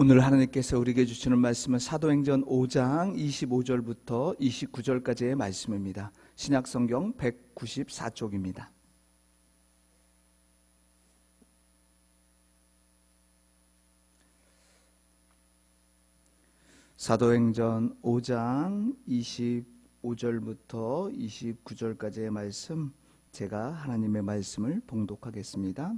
오늘 하나님께서 우리에게 주시는 말씀은 사도행전 5장 25절부터 29절까지의 말씀입니다. 신약성경 194쪽입니다. 사도행전 5장 25절부터 29절까지의 말씀, 제가 하나님의 말씀을 봉독하겠습니다.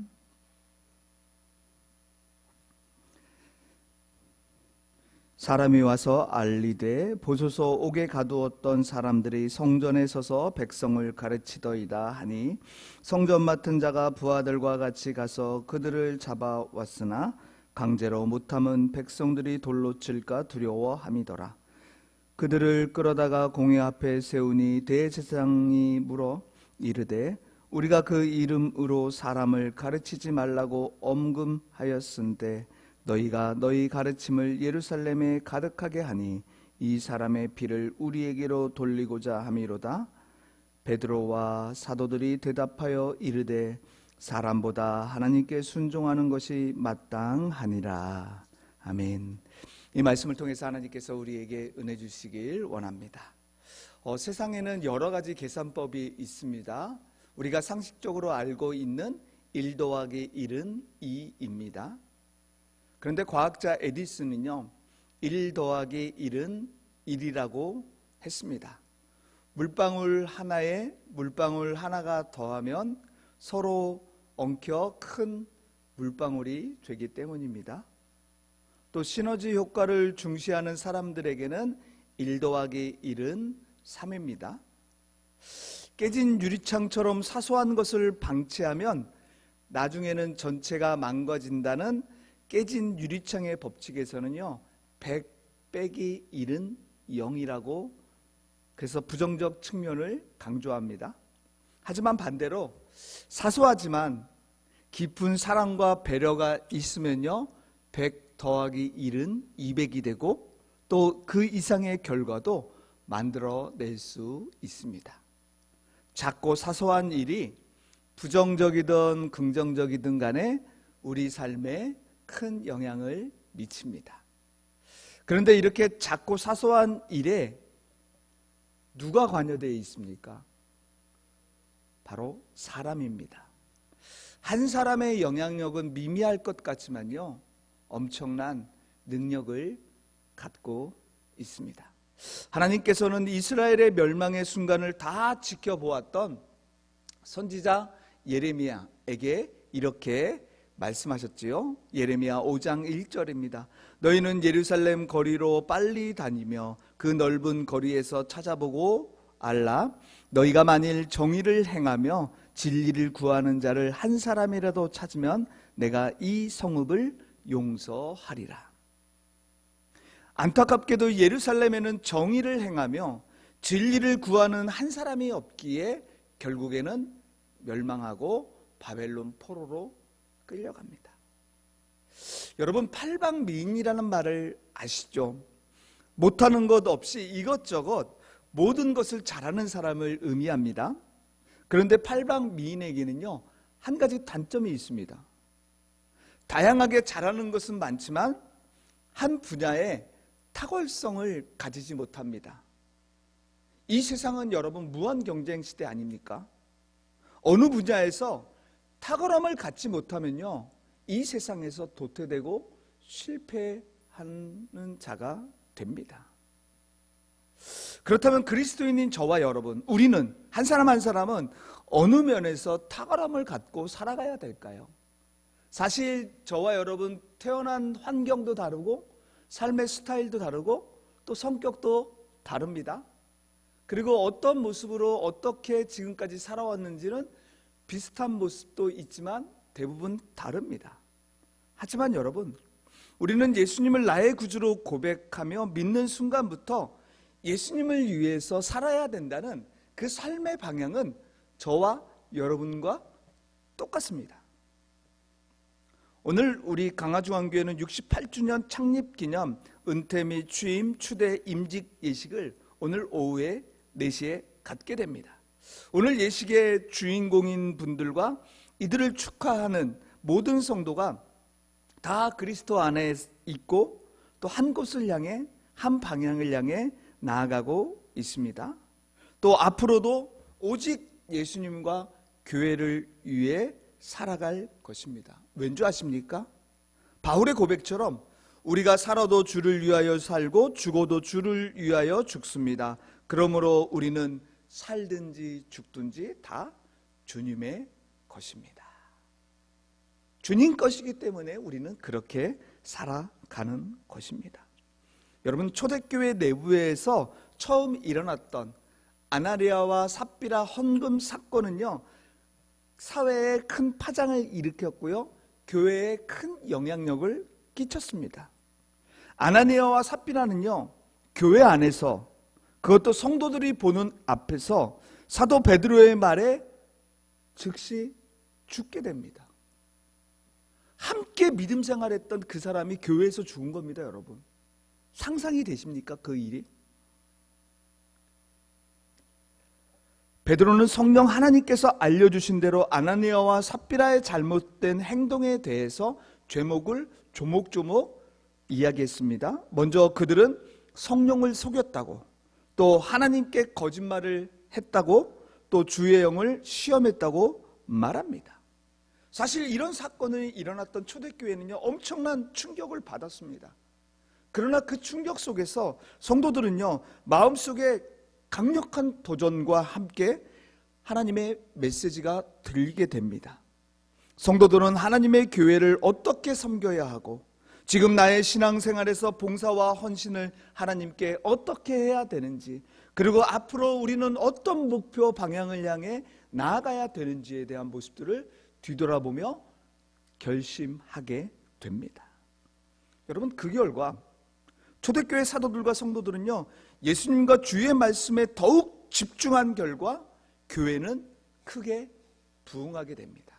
사람이 와서 알리되 보소서 옥에 가두었던 사람들이 성전에 서서 백성을 가르치더이다 하니 성전 맡은 자가 부하들과 같이 가서 그들을 잡아왔으나 강제로 못함은 백성들이 돌로 칠까 두려워함이더라. 그들을 끌어다가 공회 앞에 세우니 대제사장이 물어 이르되 우리가 그 이름으로 사람을 가르치지 말라고 엄금하였은데 너희가 너희 가르침을 예루살렘에 가득하게 하니 이 사람의 피를 우리에게로 돌리고자 함이로다. 베드로와 사도들이 대답하여 이르되 사람보다 하나님께 순종하는 것이 마땅하니라. 아멘. 이 말씀을 통해서 하나님께서 우리에게 은혜 주시길 원합니다. 세상에는 여러 가지 계산법이 있습니다. 우리가 상식적으로 알고 있는 1 더하기 1은 2입니다. 그런데 과학자 에디슨은요, 1 더하기 1은 1이라고 했습니다. 물방울 하나에 물방울 하나가 더하면 서로 엉켜 큰 물방울이 되기 때문입니다. 또 시너지 효과를 중시하는 사람들에게는 1 더하기 1은 3입니다. 깨진 유리창처럼 사소한 것을 방치하면 나중에는 전체가 망가진다는 깨진 유리창의 법칙에서는요, 100 빼기 1은 0이라고 그래서 부정적 측면을 강조합니다. 하지만 반대로 사소하지만 깊은 사랑과 배려가 있으면요, 100 더하기 1은 200이 되고 또 그 이상의 결과도 만들어낼 수 있습니다. 작고 사소한 일이 부정적이든 긍정적이든 간에 우리 삶에 큰 영향을 미칩니다. 그런데 이렇게 작고 사소한 일에 누가 관여되어 있습니까? 바로 사람입니다. 한 사람의 영향력은 미미할 것 같지만요, 엄청난 능력을 갖고 있습니다. 하나님께서는 이스라엘의 멸망의 순간을 다 지켜보았던 선지자 예레미야에게 이렇게 말씀하셨지요. 예레미야 5장 1절입니다. 너희는 예루살렘 거리로 빨리 다니며 그 넓은 거리에서 찾아보고 알라. 너희가 만일 정의를 행하며 진리를 구하는 자를 한 사람이라도 찾으면 내가 이 성읍을 용서하리라. 안타깝게도 예루살렘에는 정의를 행하며 진리를 구하는 한 사람이 없기에 결국에는 멸망하고 바벨론 포로로 끌려갑니다. 여러분, 팔방미인이라는 말을 아시죠? 못하는 것 없이 이것저것 모든 것을 잘하는 사람을 의미합니다. 그런데 팔방미인에게는요, 한 가지 단점이 있습니다. 다양하게 잘하는 것은 많지만 한 분야에 탁월성을 가지지 못합니다. 이 세상은 여러분 무한 경쟁 시대 아닙니까? 어느 분야에서 탁월함을 갖지 못하면요, 이 세상에서 도태되고 실패하는 자가 됩니다. 그렇다면 그리스도인인 저와 여러분, 우리는 한 사람 한 사람은 어느 면에서 탁월함을 갖고 살아가야 될까요? 사실 저와 여러분 태어난 환경도 다르고 삶의 스타일도 다르고 또 성격도 다릅니다. 그리고 어떤 모습으로 어떻게 지금까지 살아왔는지는 비슷한 모습도 있지만 대부분 다릅니다. 하지만 여러분, 우리는 예수님을 나의 구주로 고백하며 믿는 순간부터 예수님을 위해서 살아야 된다는 그 삶의 방향은 저와 여러분과 똑같습니다. 오늘 우리 강화중앙교회는 68주년 창립기념 은퇴 및 취임, 추대, 임직 예식을 오늘 오후에 4시에 갖게 됩니다. 오늘 예식의 주인공인 분들과 이들을 축하하는 모든 성도가 다 그리스도 안에 있고 또 한 곳을 향해, 한 방향을 향해 나아가고 있습니다. 또 앞으로도 오직 예수님과 교회를 위해 살아갈 것입니다. 왠지 아십니까? 바울의 고백처럼 우리가 살아도 주를 위하여 살고 죽어도 주를 위하여 죽습니다. 그러므로 우리는 살든지 죽든지 다 주님의 것입니다. 주님 것이기 때문에 우리는 그렇게 살아가는 것입니다. 여러분, 초대교회 내부에서 처음 일어났던 아나니아와 삽비라 헌금 사건은요, 사회에 큰 파장을 일으켰고요, 교회에 큰 영향력을 끼쳤습니다. 아나니아와 삽비라는요, 교회 안에서, 그것도 성도들이 보는 앞에서 사도 베드로의 말에 즉시 죽게 됩니다. 함께 믿음 생활했던 그 사람이 교회에서 죽은 겁니다, 여러분. 상상이 되십니까, 그 일이? 베드로는 성령 하나님께서 알려주신 대로 아나니아와 삽비라의 잘못된 행동에 대해서 죄목을 조목조목 이야기했습니다. 먼저 그들은 성령을 속였다고, 또 하나님께 거짓말을 했다고, 또 주의 영을 시험했다고 말합니다. 사실 이런 사건이 일어났던 초대교회는요, 엄청난 충격을 받았습니다. 그러나 그 충격 속에서 성도들은요, 마음속에 강력한 도전과 함께 하나님의 메시지가 들리게 됩니다. 성도들은 하나님의 교회를 어떻게 섬겨야 하고, 지금 나의 신앙생활에서 봉사와 헌신을 하나님께 어떻게 해야 되는지, 그리고 앞으로 우리는 어떤 목표 방향을 향해 나아가야 되는지에 대한 모습들을 뒤돌아보며 결심하게 됩니다. 여러분, 그 결과 초대교회 사도들과 성도들은요, 예수님과 주의 말씀에 더욱 집중한 결과 교회는 크게 부흥하게 됩니다.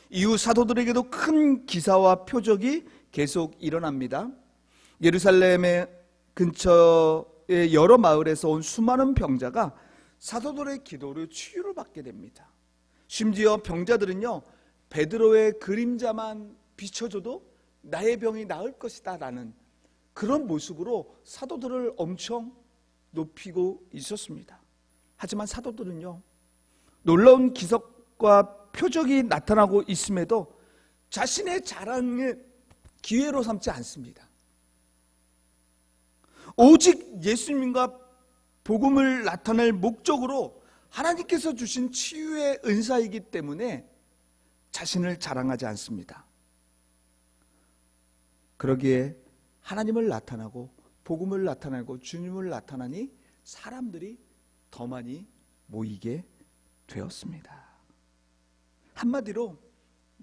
이후 사도들에게도 큰 기사와 표적이 계속 일어납니다. 예루살렘의 근처의 여러 마을에서 온 수많은 병자가 사도들의 기도로 치유를 받게 됩니다. 심지어 병자들은요, 베드로의 그림자만 비춰줘도 나의 병이 나을 것이다 라는 그런 모습으로 사도들을 엄청 높이고 있었습니다. 하지만 사도들은요, 놀라운 기적과 표적이 나타나고 있음에도 자신의 자랑의 기회로 삼지 않습니다. 오직 예수님과 복음을 나타낼 목적으로 하나님께서 주신 치유의 은사이기 때문에 자신을 자랑하지 않습니다. 그러기에 하나님을 나타나고 복음을 나타내고 주님을 나타나니 사람들이 더 많이 모이게 되었습니다. 한마디로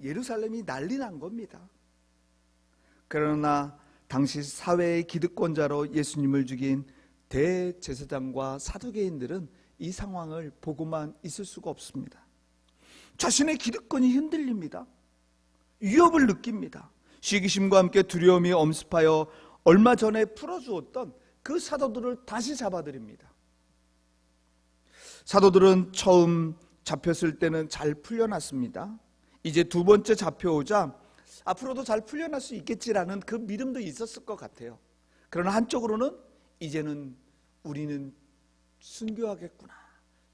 예루살렘이 난리 난 겁니다. 그러나 당시 사회의 기득권자로 예수님을 죽인 대제사장과 사두개인들은 이 상황을 보고만 있을 수가 없습니다. 자신의 기득권이 흔들립니다. 위협을 느낍니다. 시기심과 함께 두려움이 엄습하여 얼마 전에 풀어주었던 그 사도들을 다시 잡아들입니다. 사도들은 처음 잡혔을 때는 잘 풀려났습니다. 이제 두 번째 잡혀오자 앞으로도 잘 풀려날 수 있겠지라는 그 믿음도 있었을 것 같아요. 그러나 한쪽으로는 이제는 우리는 순교하겠구나,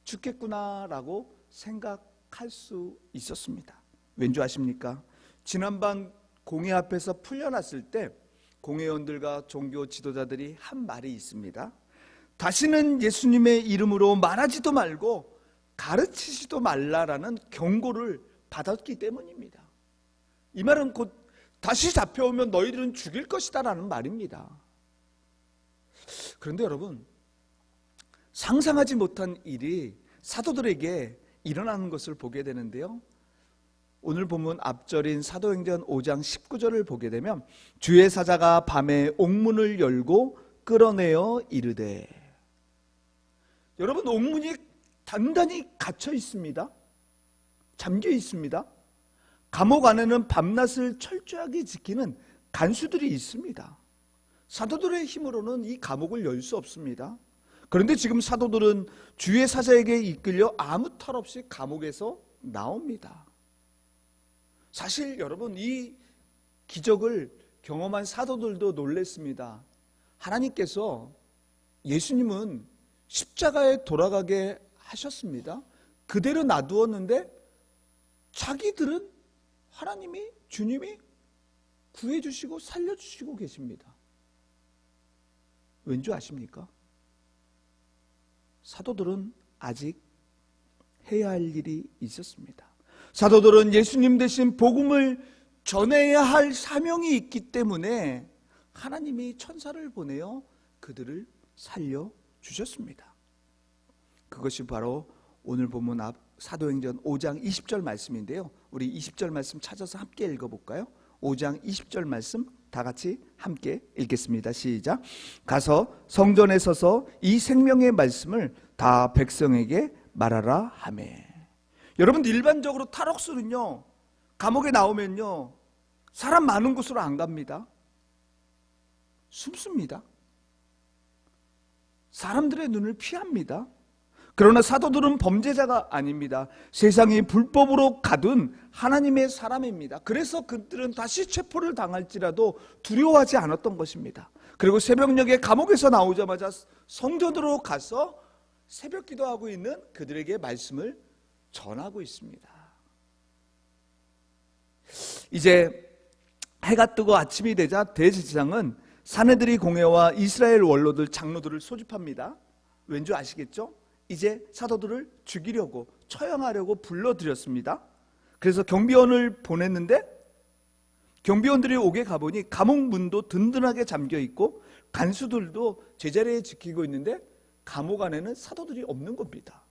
죽겠구나라고 생각할 수 있었습니다. 왠지 아십니까? 지난번 공회 앞에서 풀려났을 때 공회원들과 종교 지도자들이 한 말이 있습니다. 다시는 예수님의 이름으로 말하지도 말고 가르치지도 말라라는 경고를 받았기 때문입니다. 이 말은 곧 다시 잡혀오면 너희들은 죽일 것이다 라는 말입니다. 그런데 여러분, 상상하지 못한 일이 사도들에게 일어나는 것을 보게 되는데요, 오늘 본문 앞절인 사도행전 5장 19절을 보게 되면 주의 사자가 밤에 옥문을 열고 끌어내어 이르되, 여러분, 옥문이 단단히 갇혀 있습니다. 잠겨 있습니다. 감옥 안에는 밤낮을 철저하게 지키는 간수들이 있습니다. 사도들의 힘으로는 이 감옥을 열 수 없습니다. 그런데 지금 사도들은 주의 사자에게 이끌려 아무 탈 없이 감옥에서 나옵니다. 사실 여러분, 이 기적을 경험한 사도들도 놀랬습니다. 하나님께서 예수님은 십자가에 돌아가게 하셨습니다. 그대로 놔두었는데 자기들은 하나님이, 주님이 구해주시고 살려주시고 계십니다. 왠지 아십니까? 사도들은 아직 해야 할 일이 있었습니다. 사도들은 예수님 대신 복음을 전해야 할 사명이 있기 때문에 하나님이 천사를 보내어 그들을 살려주셨습니다. 그것이 바로 오늘 본문 앞 사도행전 5장 20절 말씀인데요. 우리 20절 말씀 찾아서 함께 읽어볼까요? 5장 20절 말씀 다 같이 함께 읽겠습니다. 시작. 가서 성전에 서서 이 생명의 말씀을 다 백성에게 말하라 하매. 여러분, 일반적으로 탈옥수는요, 감옥에 나오면요 사람 많은 곳으로 안 갑니다. 숨습니다. 사람들의 눈을 피합니다. 그러나 사도들은 범죄자가 아닙니다. 세상이 불법으로 가둔 하나님의 사람입니다. 그래서 그들은 다시 체포를 당할지라도 두려워하지 않았던 것입니다. 그리고 새벽녘에 감옥에서 나오자마자 성전으로 가서 새벽 기도하고 있는 그들에게 말씀을 전하고 있습니다. 이제 해가 뜨고 아침이 되자 대제사장은 사내들이 공회와 이스라엘 원로들, 장로들을 소집합니다. 왠지 아시겠죠? 이제 사도들을 죽이려고, 처형하려고 불러들였습니다. 그래서 경비원을 보냈는데 경비원들이 오게 가보니 감옥 문도 든든하게 잠겨 있고 간수들도 제자리에 지키고 있는데 감옥 안에는 사도들이 없는 겁니다.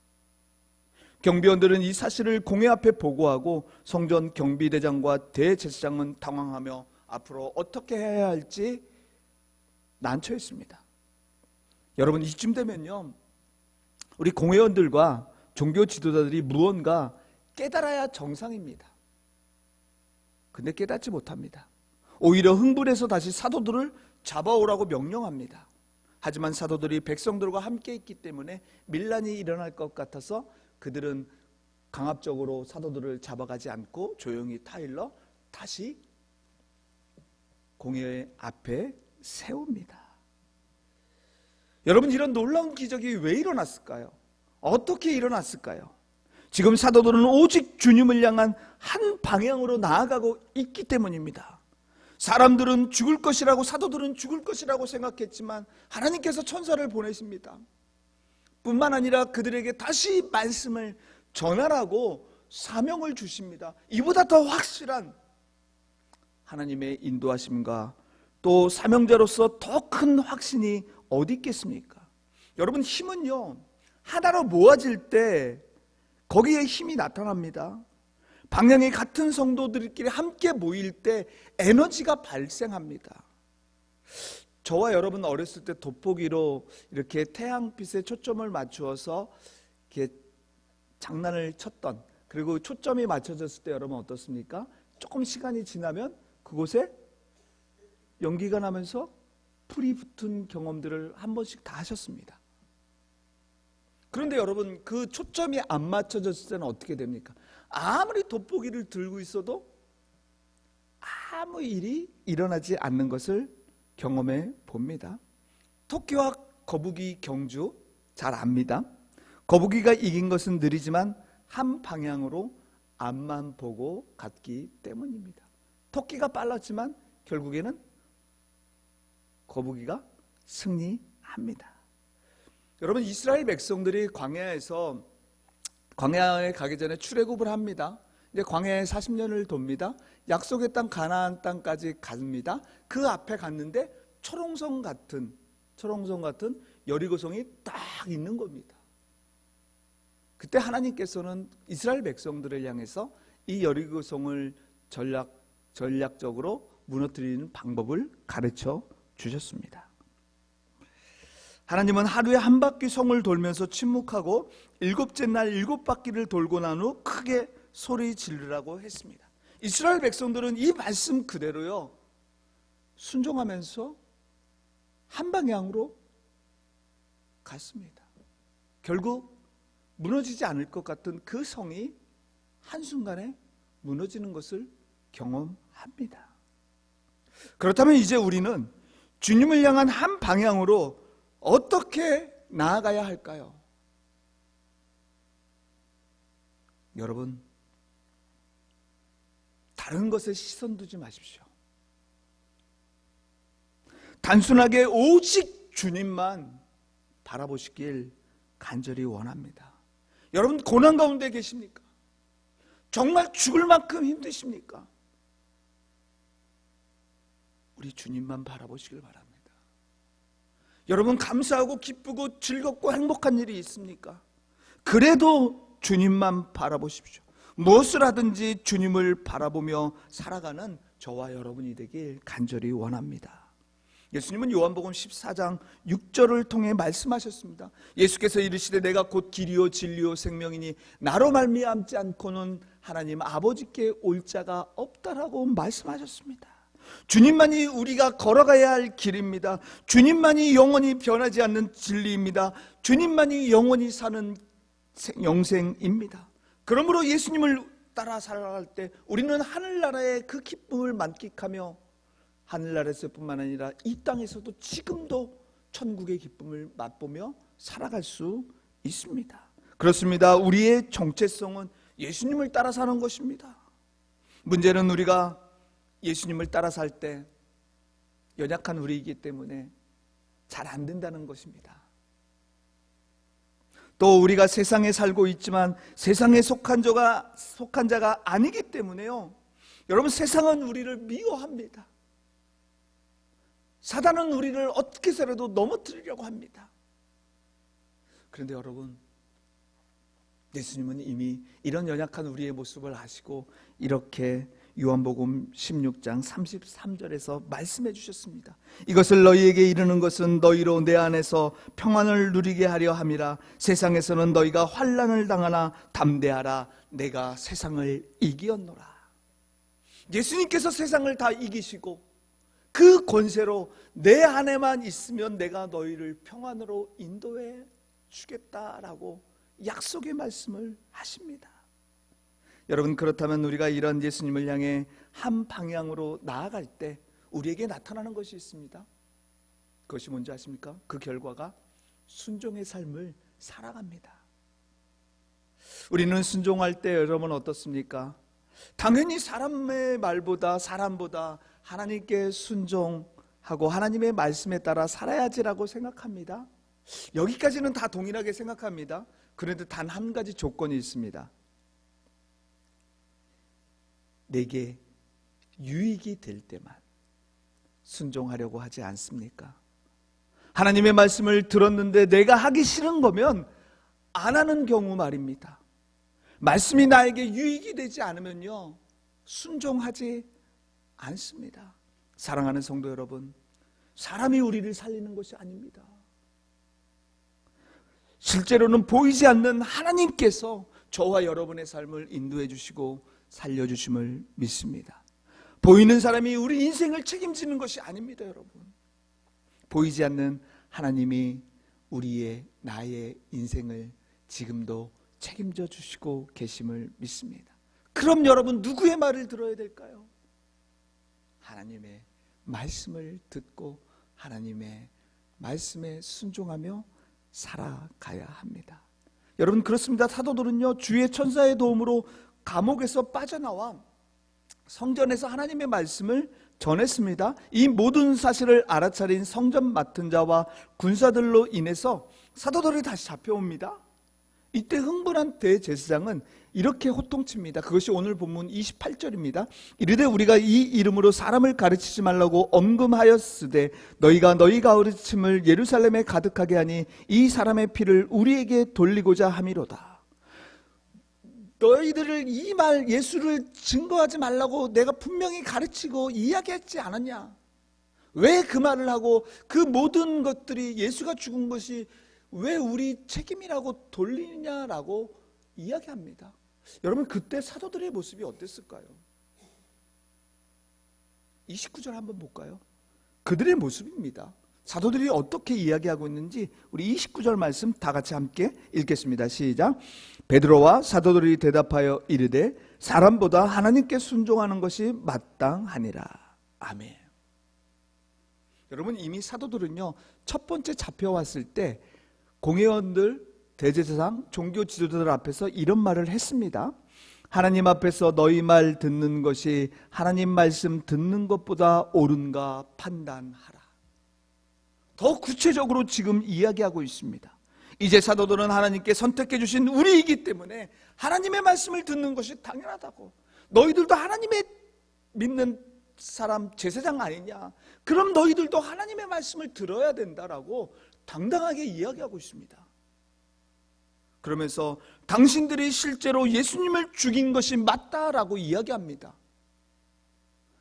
경비원들은 이 사실을 공회 앞에 보고하고 성전 경비대장과 대제사장은 당황하며 앞으로 어떻게 해야 할지 난처했습니다. 여러분, 이쯤 되면요 우리 공회원들과 종교 지도자들이 무언가 깨달아야 정상입니다. 근데 깨닫지 못합니다. 오히려 흥분해서 다시 사도들을 잡아오라고 명령합니다. 하지만 사도들이 백성들과 함께 있기 때문에 밀란이 일어날 것 같아서 그들은 강압적으로 사도들을 잡아가지 않고 조용히 타일러 다시 공회 앞에 세웁니다. 여러분, 이런 놀라운 기적이 왜 일어났을까요? 어떻게 일어났을까요? 지금 사도들은 오직 주님을 향한 한 방향으로 나아가고 있기 때문입니다. 사람들은 죽을 것이라고, 사도들은 죽을 것이라고 생각했지만 하나님께서 천사를 보내십니다. 뿐만 아니라 그들에게 다시 말씀을 전하라고 사명을 주십니다. 이보다 더 확실한 하나님의 인도하심과 또 사명자로서 더 큰 확신이 어디 있겠습니까? 여러분, 힘은요 하나로 모아질 때 거기에 힘이 나타납니다. 방향이 같은 성도들끼리 함께 모일 때 에너지가 발생합니다. 저와 여러분 어렸을 때 돋보기로 이렇게 태양빛에 초점을 맞추어서 이렇게 장난을 쳤던, 그리고 초점이 맞춰졌을 때 여러분 어떻습니까? 조금 시간이 지나면 그곳에 연기가 나면서 불이 붙은 경험들을 한 번씩 다 하셨습니다. 그런데 여러분, 그 초점이 안 맞춰졌을 때는 어떻게 됩니까? 아무리 돋보기를 들고 있어도 아무 일이 일어나지 않는 것을 경험해 봅니다. 토끼와 거북이 경주 잘 압니다. 거북이가 이긴 것은 느리지만 한 방향으로 앞만 보고 갔기 때문입니다. 토끼가 빨랐지만 결국에는 거북이가 승리합니다. 여러분, 이스라엘 백성들이 광야에 가기 전에 출애굽을 합니다. 이제 광야에 40년을 돕니다. 약속의 땅 가나안 땅까지 갑니다. 그 앞에 갔는데 초롱성 같은 여리고성이 딱 있는 겁니다. 그때 하나님께서는 이스라엘 백성들을 향해서 이 여리고성을 전략적으로 무너뜨리는 방법을 가르쳐 주셨습니다. 하나님은 하루에 한 바퀴 성을 돌면서 침묵하고 일곱째 날 7바퀴를 돌고 난 후 크게 소리 지르라고 했습니다. 이스라엘 백성들은 이 말씀 그대로요 순종하면서 한 방향으로 갔습니다. 결국 무너지지 않을 것 같은 그 성이 한순간에 무너지는 것을 경험합니다. 그렇다면 이제 우리는 주님을 향한 한 방향으로 어떻게 나아가야 할까요? 여러분, 다른 것에 시선 두지 마십시오. 단순하게 오직 주님만 바라보시길 간절히 원합니다. 여러분, 고난 가운데 계십니까? 정말 죽을 만큼 힘드십니까? 우리 주님만 바라보시길 바랍니다. 여러분, 감사하고 기쁘고 즐겁고 행복한 일이 있습니까? 그래도 주님만 바라보십시오. 무엇을 하든지 주님을 바라보며 살아가는 저와 여러분이 되길 간절히 원합니다. 예수님은 요한복음 14장 6절을 통해 말씀하셨습니다. 예수께서 이르시되 내가 곧 길이요 진리요 생명이니 나로 말미암지 않고는 하나님 아버지께 올 자가 없다라고 말씀하셨습니다. 주님만이 우리가 걸어가야 할 길입니다. 주님만이 영원히 변하지 않는 진리입니다. 주님만이 영원히 사는 영생입니다. 그러므로 예수님을 따라 살아갈 때 우리는 하늘나라의 그 기쁨을 만끽하며 하늘나라에서뿐만 아니라 이 땅에서도 지금도 천국의 기쁨을 맛보며 살아갈 수 있습니다. 그렇습니다. 우리의 정체성은 예수님을 따라 사는 것입니다. 문제는 우리가 예수님을 따라 살 때 연약한 우리이기 때문에 잘 안 된다는 것입니다. 또 우리가 세상에 살고 있지만 세상에 속한 자가 아니기 때문에요. 여러분, 세상은 우리를 미워합니다. 사단은 우리를 어떻게 해서라도 넘어뜨리려고 합니다. 그런데 여러분, 예수님은 이미 이런 연약한 우리의 모습을 아시고 이렇게 요한복음 16장 33절에서 말씀해 주셨습니다. 이것을 너희에게 이르는 것은 너희로 내 안에서 평안을 누리게 하려 함이라. 세상에서는 너희가 환난을 당하나 담대하라. 내가 세상을 이기었노라. 예수님께서 세상을 다 이기시고 그 권세로 내 안에만 있으면 내가 너희를 평안으로 인도해 주겠다라고 약속의 말씀을 하십니다. 여러분, 그렇다면 우리가 이런 예수님을 향해 한 방향으로 나아갈 때 우리에게 나타나는 것이 있습니다. 그것이 뭔지 아십니까? 그 결과가 순종의 삶을 살아갑니다. 우리는 순종할 때 여러분 어떻습니까? 당연히 사람보다 하나님께 순종하고 하나님의 말씀에 따라 살아야지라고 생각합니다. 여기까지는 다 동일하게 생각합니다. 그런데 단 한 가지 조건이 있습니다. 내게 유익이 될 때만 순종하려고 하지 않습니까? 하나님의 말씀을 들었는데 내가 하기 싫은 거면 안 하는 경우 말입니다. 말씀이 나에게 유익이 되지 않으면요, 순종하지 않습니다. 사랑하는 성도 여러분, 사람이 우리를 살리는 것이 아닙니다. 실제로는 보이지 않는 하나님께서 저와 여러분의 삶을 인도해 주시고 살려주심을 믿습니다. 보이는 사람이 우리 인생을 책임지는 것이 아닙니다. 여러분, 보이지 않는 하나님이 나의 인생을 지금도 책임져 주시고 계심을 믿습니다. 그럼 여러분, 누구의 말을 들어야 될까요? 하나님의 말씀을 듣고 하나님의 말씀에 순종하며 살아가야 합니다. 여러분, 그렇습니다. 사도들은요, 주의 천사의 도움으로 감옥에서 빠져나와 성전에서 하나님의 말씀을 전했습니다. 이 모든 사실을 알아차린 성전 맡은 자와 군사들로 인해서 사도들이 다시 잡혀옵니다. 이때 흥분한 대제사장은 이렇게 호통칩니다. 그것이 오늘 본문 28절입니다. 이르되 우리가 이 이름으로 사람을 가르치지 말라고 엄금하였으되 너희가 너희 가르침을 예루살렘에 가득하게 하니 이 사람의 피를 우리에게 돌리고자 함이로다. 너희들을 이 말 예수를 증거하지 말라고 내가 분명히 가르치고 이야기했지 않았냐? 왜 그 말을 하고 그 모든 것들이 예수가 죽은 것이 왜 우리 책임이라고 돌리느냐라고 이야기합니다. 여러분, 그때 사도들의 모습이 어땠을까요? 29절 한번 볼까요? 그들의 모습입니다. 사도들이 어떻게 이야기하고 있는지 우리 29절 말씀 다 같이 함께 읽겠습니다. 시작. 베드로와 사도들이 대답하여 이르되 사람보다 하나님께 순종하는 것이 마땅하니라. 아멘. 여러분, 이미 사도들은요, 첫 번째 잡혀왔을 때 공회원들, 대제사장, 종교 지도자들 앞에서 이런 말을 했습니다. 하나님 앞에서 너희 말 듣는 것이 하나님 말씀 듣는 것보다 옳은가 판단하라. 더 구체적으로 지금 이야기하고 있습니다. 이제 사도들은 하나님께 선택해 주신 우리이기 때문에 하나님의 말씀을 듣는 것이 당연하다고. 너희들도 하나님의 믿는 사람 제사장 아니냐? 그럼 너희들도 하나님의 말씀을 들어야 된다라고 당당하게 이야기하고 있습니다. 그러면서 당신들이 실제로 예수님을 죽인 것이 맞다라고 이야기합니다.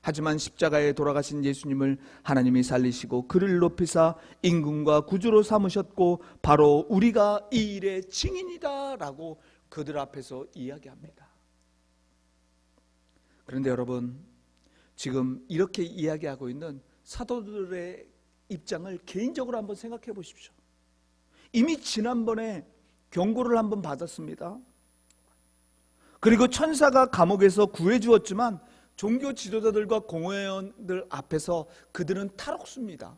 하지만 십자가에 돌아가신 예수님을 하나님이 살리시고 그를 높이사 임금과 구주로 삼으셨고 바로 우리가 이 일의 증인이다 라고 그들 앞에서 이야기합니다. 그런데 여러분, 지금 이렇게 이야기하고 있는 사도들의 입장을 개인적으로 한번 생각해 보십시오. 이미 지난번에 경고를 한번 받았습니다. 그리고 천사가 감옥에서 구해주었지만 종교 지도자들과 공회원들 앞에서 그들은 탈옥수입니다.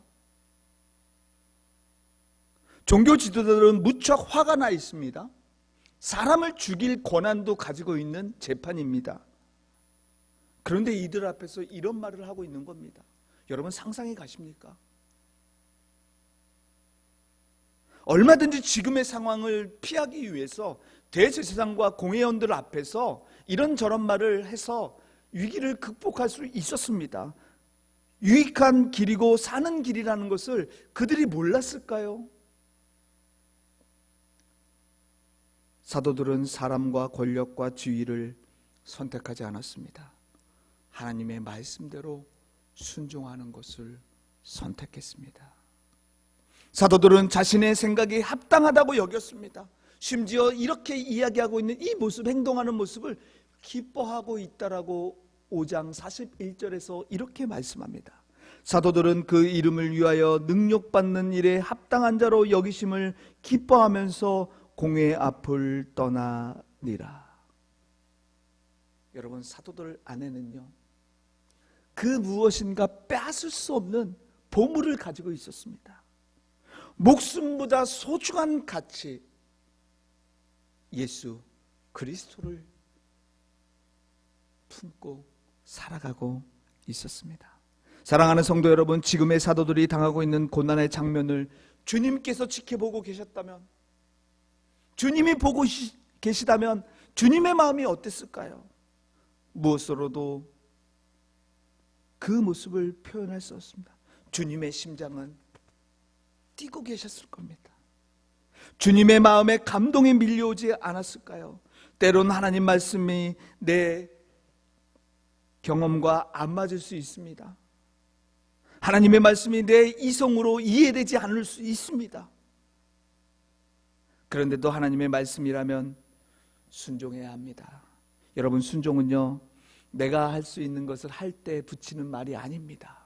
종교 지도자들은 무척 화가 나 있습니다. 사람을 죽일 권한도 가지고 있는 재판입니다. 그런데 이들 앞에서 이런 말을 하고 있는 겁니다. 여러분, 상상이 가십니까? 얼마든지 지금의 상황을 피하기 위해서 대제사장과 공회원들 앞에서 이런저런 말을 해서 위기를 극복할 수 있었습니다. 유익한 길이고 사는 길이라는 것을 그들이 몰랐을까요? 사도들은 사람과 권력과 지위를 선택하지 않았습니다. 하나님의 말씀대로 순종하는 것을 선택했습니다. 사도들은 자신의 생각이 합당하다고 여겼습니다. 심지어 이렇게 이야기하고 있는 이 모습, 행동하는 모습을 기뻐하고 있다라고 5장 41절에서 이렇게 말씀합니다. 사도들은 그 이름을 위하여 능력받는 일에 합당한 자로 여기심을 기뻐하면서 공회 앞을 떠나니라. 여러분, 사도들 안에는요, 그 무엇인가 빼앗을 수 없는 보물을 가지고 있었습니다. 목숨보다 소중한 가치, 예수 그리스도를 품고 살아가고 있었습니다. 사랑하는 성도 여러분, 지금의 사도들이 당하고 있는 고난의 장면을 주님께서 지켜보고 계셨다면, 주님이 보고 계시다면 주님의 마음이 어땠을까요? 무엇으로도 그 모습을 표현할 수 없습니다. 주님의 심장은 뛰고 계셨을 겁니다. 주님의 마음에 감동이 밀려오지 않았을까요? 때론 하나님 말씀이 내 경험과 안 맞을 수 있습니다. 하나님의 말씀이 내 이성으로 이해되지 않을 수 있습니다. 그런데도 하나님의 말씀이라면 순종해야 합니다. 여러분, 순종은요, 내가 할 수 있는 것을 할 때 붙이는 말이 아닙니다.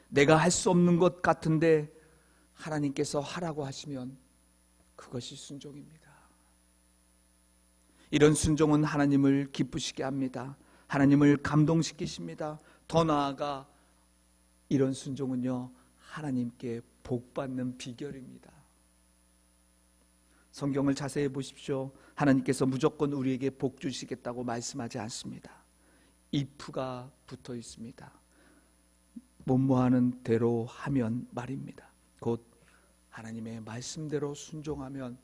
내가 할 수 없는 것 같은데 하나님께서 하라고 하시면 그것이 순종입니다. 이런 순종은 하나님을 기쁘시게 합니다. 하나님을 감동시키십니다. 더 나아가 이런 순종은요, 하나님께 복받는 비결입니다. 성경을 자세히 보십시오. 하나님께서 무조건 우리에게 복 주시겠다고 말씀하지 않습니다. if가 붙어 있습니다. 뭐뭐하는 대로 하면 말입니다. 곧 하나님의 말씀대로 순종하면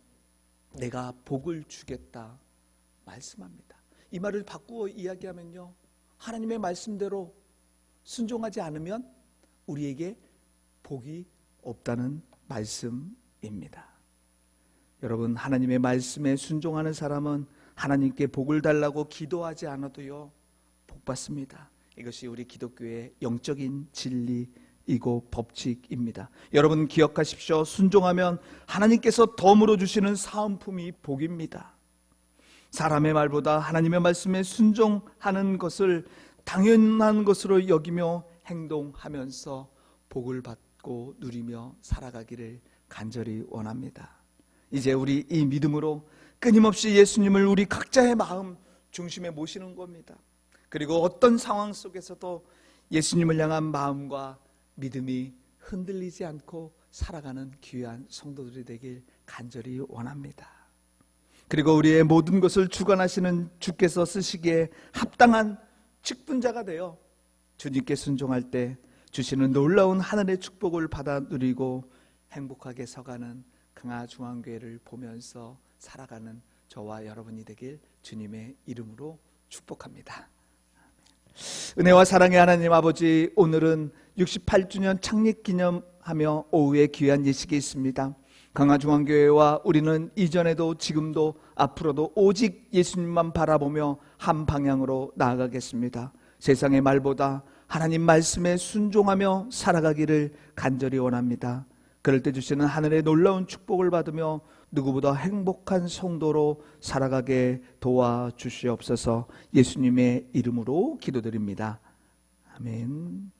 내가 복을 주겠다 말씀합니다. 이 말을 바꾸어 이야기하면요, 하나님의 말씀대로 순종하지 않으면 우리에게 복이 없다는 말씀입니다. 여러분, 하나님의 말씀에 순종하는 사람은 하나님께 복을 달라고 기도하지 않아도요, 복 받습니다. 이것이 우리 기독교의 영적인 진리이고 법칙입니다. 여러분, 기억하십시오. 순종하면 하나님께서 덤으로 주시는 사은품이 복입니다. 사람의 말보다 하나님의 말씀에 순종하는 것을 당연한 것으로 여기며 행동하면서 복을 받고 누리며 살아가기를 간절히 원합니다. 이제 우리 이 믿음으로 끊임없이 예수님을 우리 각자의 마음 중심에 모시는 겁니다. 그리고 어떤 상황 속에서도 예수님을 향한 마음과 믿음이 흔들리지 않고 살아가는 귀한 성도들이 되길 간절히 원합니다. 그리고 우리의 모든 것을 주관하시는 주께서 쓰시기에 합당한 직분자가 되어 주님께 순종할 때 주시는 놀라운 하늘의 축복을 받아 누리고 행복하게 서가는 강화중앙교회를 보면서 살아가는 저와 여러분이 되길 주님의 이름으로 축복합니다. 은혜와 사랑의 하나님 아버지, 오늘은 68주년 창립 기념하며 오후에 귀한 예식이 있습니다. 강화중앙교회와 우리는 이전에도 지금도 앞으로도 오직 예수님만 바라보며 한 방향으로 나아가겠습니다. 세상의 말보다 하나님 말씀에 순종하며 살아가기를 간절히 원합니다. 그럴 때 주시는 하늘의 놀라운 축복을 받으며 누구보다 행복한 성도로 살아가게 도와주시옵소서. 예수님의 이름으로 기도드립니다. 아멘.